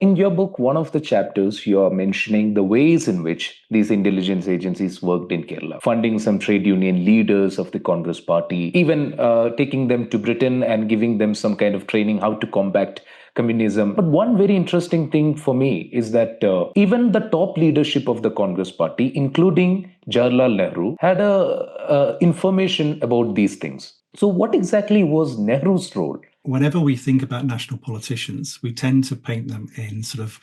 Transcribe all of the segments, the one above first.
In your book, one of the chapters, you are mentioning the ways in which these intelligence agencies worked in Kerala, funding some trade union leaders of the Congress party, even taking them to Britain and giving them some kind of training how to combat communism. But one very interesting thing for me is that even the top leadership of the Congress party, including Jawaharlal Nehru, had information about these things. So, what exactly was Nehru's role? Whenever we think about national politicians, we tend to paint them in sort of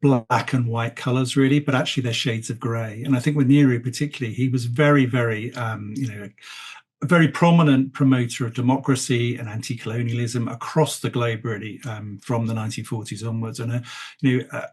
black and white colors, really, but actually they're shades of gray. And I think with Nehru particularly, he was very, very, a very prominent promoter of democracy and anti-colonialism across the globe, really, from the 1940s onwards, and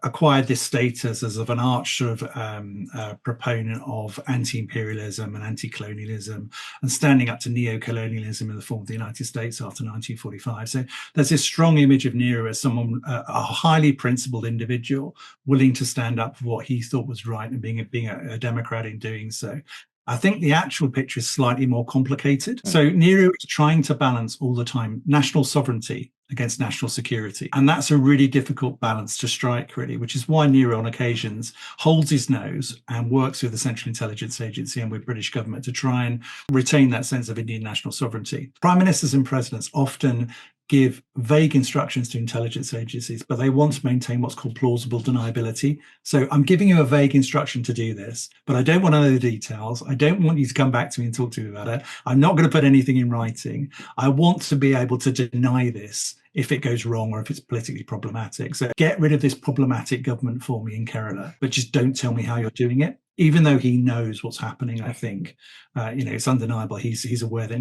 acquired this status as of an arch sort of proponent of anti-imperialism and anti-colonialism, and standing up to neo-colonialism in the form of the United States after 1945. So there's this strong image of Nehru as someone, a highly principled individual, willing to stand up for what he thought was right and being a democrat in doing so. I think the actual picture is slightly more complicated. So Nehru is trying to balance all the time national sovereignty against national security. And that's a really difficult balance to strike, really, which is why Nehru on occasions holds his nose and works with the Central Intelligence Agency and with British government to try and retain that sense of Indian national sovereignty. Prime ministers and presidents often give vague instructions to intelligence agencies, but they want to maintain what's called plausible deniability. So I'm giving you a vague instruction to do this, but I don't want to know the details. I don't want you to come back to me and talk to me about it. I'm not going to put anything in writing. I want to be able to deny this if it goes wrong or if it's politically problematic. So get rid of this problematic government for me in Kerala, but just don't tell me how you're doing it. Even though he knows what's happening, I think, it's undeniable. He's aware that